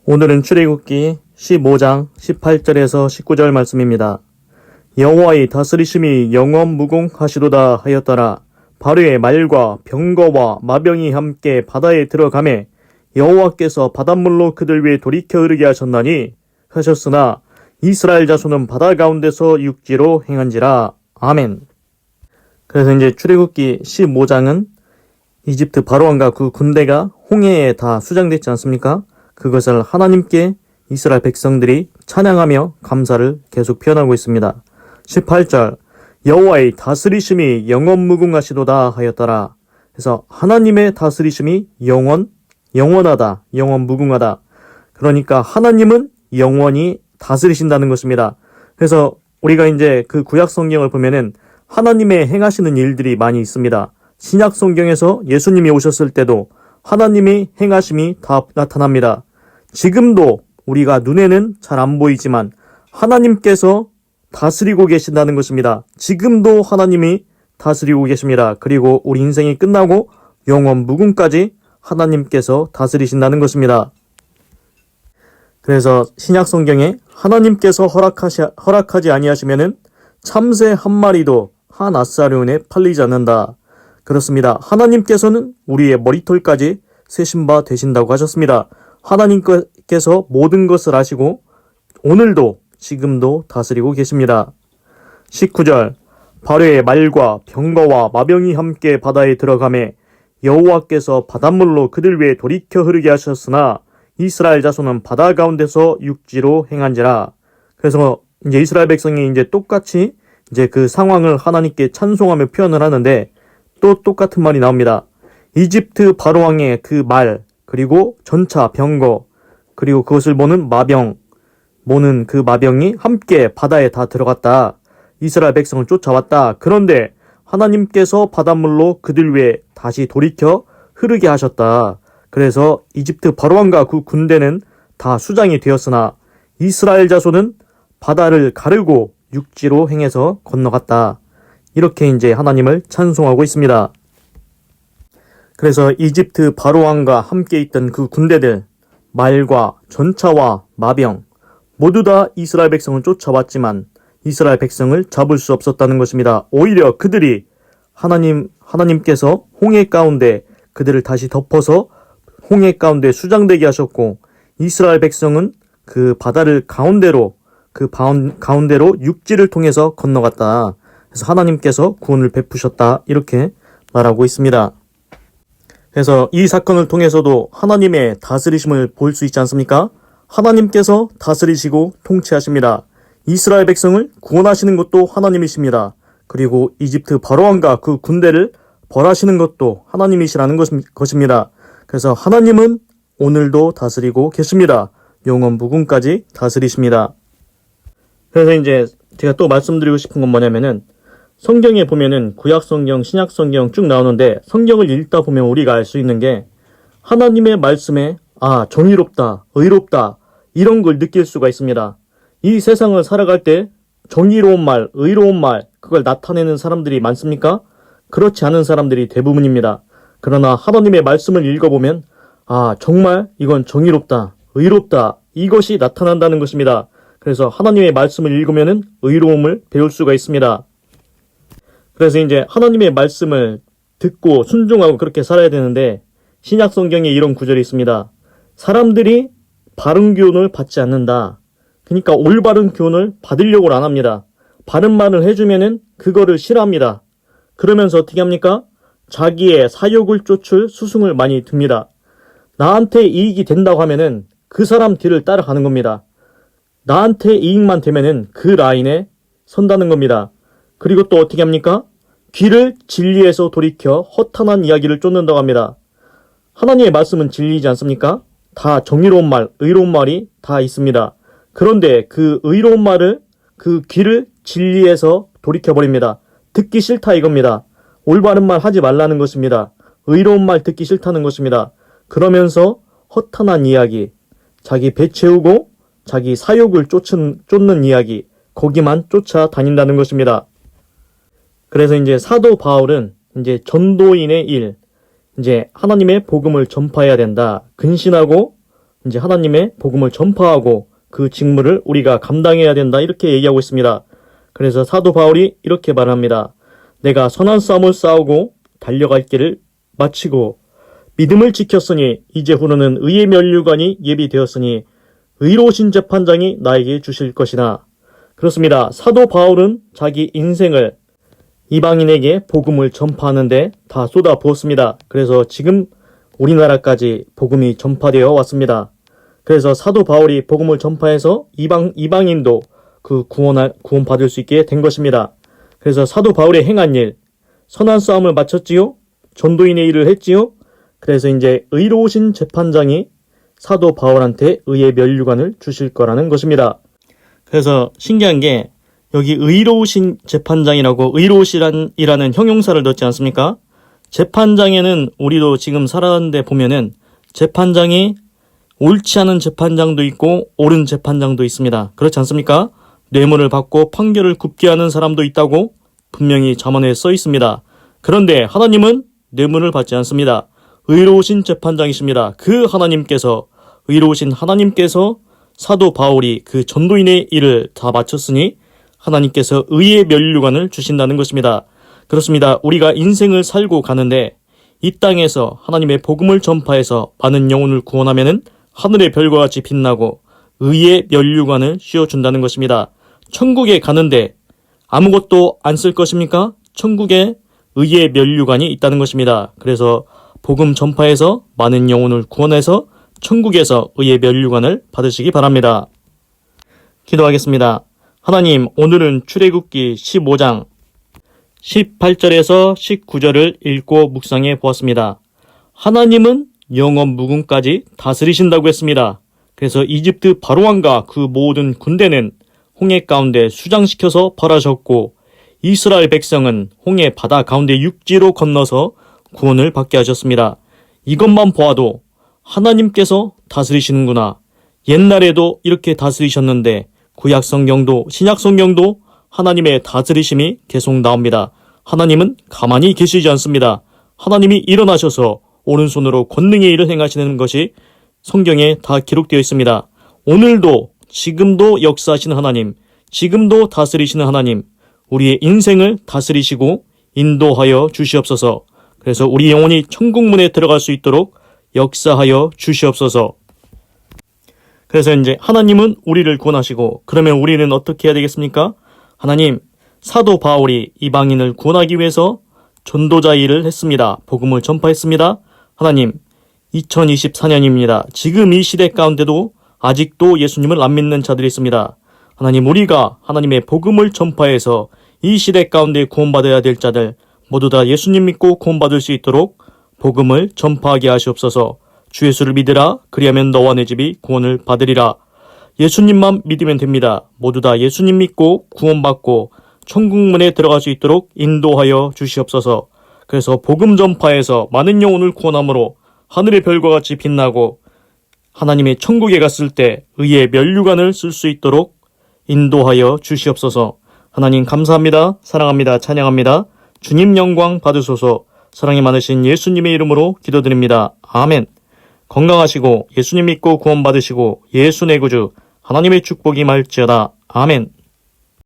오늘은 출애굽기 15장 18절에서 19절 말씀입니다. 여호와의 다스리심이 영원무궁하시도다 하였더라. 바로의 말과 병거와 마병이 함께 바다에 들어가매 여호와께서 바닷물로 그들 위에 돌이켜 흐르게 하셨나니 하셨으나 이스라엘 자손은 바다 가운데서 육지로 행한지라. 아멘. 그래서 이제 출애굽기 15장은 이집트 바로왕과 그 군대가 홍해에 다 수장됐지 않습니까? 그것을 하나님께 이스라엘 백성들이 찬양하며 감사를 계속 표현하고 있습니다. 18절 여호와의 다스리심이 영원무궁하시도다 하였더라. 그래서 하나님의 다스리심이 영원하다, 영원무궁하다. 그러니까 하나님은 영원히 다스리신다는 것입니다. 그래서 우리가 이제 그 구약 성경을 보면은 하나님의 행하시는 일들이 많이 있습니다. 신약 성경에서 예수님이 오셨을 때도 하나님의 행하심이 다 나타납니다. 지금도 우리가 눈에는 잘 안 보이지만 하나님께서 다스리고 계신다는 것입니다. 지금도 하나님이 다스리고 계십니다. 그리고 우리 인생이 끝나고 영원 무궁까지 하나님께서 다스리신다는 것입니다. 그래서 신약 성경에 하나님께서 허락하지 아니하시면은 참새 한 마리도 한 아사리온에 팔리지 않는다. 그렇습니다. 하나님께서는 우리의 머리털까지 세신 바 되신다고 하셨습니다. 하나님께서 모든 것을 아시고 오늘도 지금도 다스리고 계십니다. 19절 바로의 말과 병거와 마병이 함께 바다에 들어가매 여호와께서 바닷물로 그들 위에 돌이켜 흐르게 하셨으나 이스라엘 자손은 바다 가운데서 육지로 행한지라. 그래서 이제 이스라엘 백성이 이제 똑같이 이제 그 상황을 하나님께 찬송하며 표현을 하는데 또 똑같은 말이 나옵니다. 이집트 바로왕의 그 말, 그리고 전차, 병거, 그리고 그것을 모는 그 마병이 함께 바다에 다 들어갔다. 이스라엘 백성을 쫓아왔다. 그런데 하나님께서 바닷물로 그들 위에 다시 돌이켜 흐르게 하셨다. 그래서 이집트 바로왕과 그 군대는 다 수장이 되었으나 이스라엘 자손은 바다를 가르고 육지로 행해서 건너갔다. 이렇게 이제 하나님을 찬송하고 있습니다. 그래서 이집트 바로왕과 함께 있던 그 군대들, 말과 전차와 마병, 모두 다 이스라엘 백성을 쫓아왔지만 이스라엘 백성을 잡을 수 없었다는 것입니다. 오히려 그들이 하나님께서 홍해 가운데 그들을 다시 덮어서 홍해 가운데 수장되게 하셨고 이스라엘 백성은 그 바다를 가운데로 육지를 통해서 건너갔다. 그래서 하나님께서 구원을 베푸셨다. 이렇게 말하고 있습니다. 그래서 이 사건을 통해서도 하나님의 다스리심을 볼 수 있지 않습니까? 하나님께서 다스리시고 통치하십니다. 이스라엘 백성을 구원하시는 것도 하나님이십니다. 그리고 이집트 바로왕과 그 군대를 벌하시는 것도 하나님이시라는 것입니다. 그래서 하나님은 오늘도 다스리고 계십니다. 영원무궁까지 다스리십니다. 그래서 이제 제가 또 말씀드리고 싶은 건 뭐냐면은 성경에 보면은 구약 성경, 신약 성경 쭉 나오는데 성경을 읽다 보면 우리가 알 수 있는 게 하나님의 말씀에 정의롭다, 의롭다 이런 걸 느낄 수가 있습니다. 이 세상을 살아갈 때 정의로운 말, 의로운 말 그걸 나타내는 사람들이 많습니까? 그렇지 않은 사람들이 대부분입니다. 그러나 하나님의 말씀을 읽어보면 정말 이건 정의롭다, 의롭다 이것이 나타난다는 것입니다. 그래서 하나님의 말씀을 읽으면은 의로움을 배울 수가 있습니다. 그래서 이제 하나님의 말씀을 듣고 순종하고 그렇게 살아야 되는데 신약 성경에 이런 구절이 있습니다. 사람들이 바른 교훈을 받지 않는다. 그러니까 올바른 교훈을 받으려고 안 합니다. 바른 말을 해주면은 그거를 싫어합니다. 그러면서 어떻게 합니까? 자기의 사욕을 쫓을 수승을 많이 둡니다. 나한테 이익이 된다고 하면은 그 사람 뒤를 따라가는 겁니다. 나한테 이익만 되면은 그 라인에 선다는 겁니다. 그리고 또 어떻게 합니까? 귀를 진리에서 돌이켜 허탄한 이야기를 쫓는다고 합니다. 하나님의 말씀은 진리이지 않습니까? 다 정의로운 말, 의로운 말이 다 있습니다. 그런데 그 의로운 말을 그 귀를 진리에서 돌이켜버립니다. 듣기 싫다 이겁니다. 올바른 말 하지 말라는 것입니다. 의로운 말 듣기 싫다는 것입니다. 그러면서 허탄한 이야기, 자기 배 채우고 자기 사욕을 쫓는 이야기, 거기만 쫓아다닌다는 것입니다. 그래서 이제 사도 바울은 이제 전도인의 일, 이제 하나님의 복음을 전파해야 된다. 근신하고 이제 하나님의 복음을 전파하고 그 직무를 우리가 감당해야 된다 이렇게 얘기하고 있습니다. 그래서 사도 바울이 이렇게 말합니다. 내가 선한 싸움을 싸우고 달려갈 길을 마치고 믿음을 지켰으니 이제 후로는 의의 면류관이 예비되었으니 의로우신 재판장이 나에게 주실 것이나. 그렇습니다. 사도 바울은 자기 인생을 이방인에게 복음을 전파하는데 다 쏟아부었습니다. 그래서 지금 우리나라까지 복음이 전파되어 왔습니다. 그래서 사도 바울이 복음을 전파해서 이방인도 그 구원받을 수 있게 된 것입니다. 그래서 사도 바울의 행한 일, 선한 싸움을 마쳤지요. 전도인의 일을 했지요. 그래서 이제 의로우신 재판장이 사도 바울한테 의의 면류관을 주실 거라는 것입니다. 그래서 신기한 게 여기 의로우신 재판장이라고 의로우시라는 형용사를 넣지 않습니까? 재판장에는 우리도 지금 살아가는데 보면은 재판장이 옳지 않은 재판장도 있고 옳은 재판장도 있습니다. 그렇지 않습니까? 뇌물을 받고 판결을 굽게 하는 사람도 있다고 분명히 잠언에 써 있습니다. 그런데 하나님은 뇌물을 받지 않습니다. 의로우신 재판장이십니다. 그 하나님께서, 의로우신 하나님께서 사도 바울이 그 전도인의 일을 다 마쳤으니 하나님께서 의의 면류관을 주신다는 것입니다. 그렇습니다. 우리가 인생을 살고 가는데 이 땅에서 하나님의 복음을 전파해서 많은 영혼을 구원하면은 하늘의 별과 같이 빛나고 의의 면류관을 씌워준다는 것입니다. 천국에 가는데 아무것도 안 쓸 것입니까? 천국에 의의 면류관이 있다는 것입니다. 그래서 복음 전파해서 많은 영혼을 구원해서 천국에서 의의 면류관을 받으시기 바랍니다. 기도하겠습니다. 하나님, 오늘은 출애굽기 15장 18절에서 19절을 읽고 묵상해 보았습니다. 하나님은 영원 무궁까지 다스리신다고 했습니다. 그래서 이집트 바로왕과 그 모든 군대는 홍해 가운데 수장시켜서 벌하셨고 이스라엘 백성은 홍해 바다 가운데 육지로 건너서 구원을 받게 하셨습니다. 이것만 보아도 하나님께서 다스리시는구나. 옛날에도 이렇게 다스리셨는데 구약 성경도 신약 성경도 하나님의 다스리심이 계속 나옵니다. 하나님은 가만히 계시지 않습니다. 하나님이 일어나셔서 오른손으로 권능의 일을 행하시는 것이 성경에 다 기록되어 있습니다. 오늘도 지금도 역사하시는 하나님, 지금도 다스리시는 하나님, 우리의 인생을 다스리시고 인도하여 주시옵소서. 그래서 우리 영혼이 천국문에 들어갈 수 있도록 역사하여 주시옵소서. 그래서 이제 하나님은 우리를 구원하시고 그러면 우리는 어떻게 해야 되겠습니까? 하나님, 사도 바울이 이방인을 구원하기 위해서 전도자 일을 했습니다. 복음을 전파했습니다. 하나님, 2024년입니다. 지금 이 시대 가운데도 아직도 예수님을 안 믿는 자들이 있습니다. 하나님, 우리가 하나님의 복음을 전파해서 이 시대 가운데 구원받아야 될 자들 모두 다 예수님 믿고 구원받을 수 있도록 복음을 전파하게 하시옵소서. 주 예수를 믿으라. 그리하면 너와 내 집이 구원을 받으리라. 예수님만 믿으면 됩니다. 모두 다 예수님 믿고 구원받고 천국문에 들어갈 수 있도록 인도하여 주시옵소서. 그래서 복음 전파해서 많은 영혼을 구원함으로 하늘의 별과 같이 빛나고 하나님의 천국에 갔을 때 의의 면류관을 쓸 수 있도록 인도하여 주시옵소서. 하나님 감사합니다. 사랑합니다. 찬양합니다. 주님 영광 받으소서. 사랑이 많으신 예수님의 이름으로 기도드립니다. 아멘. 건강하시고 예수님 믿고 구원받으시고 예수 내 구주 하나님의 축복이 말지어다. 아멘.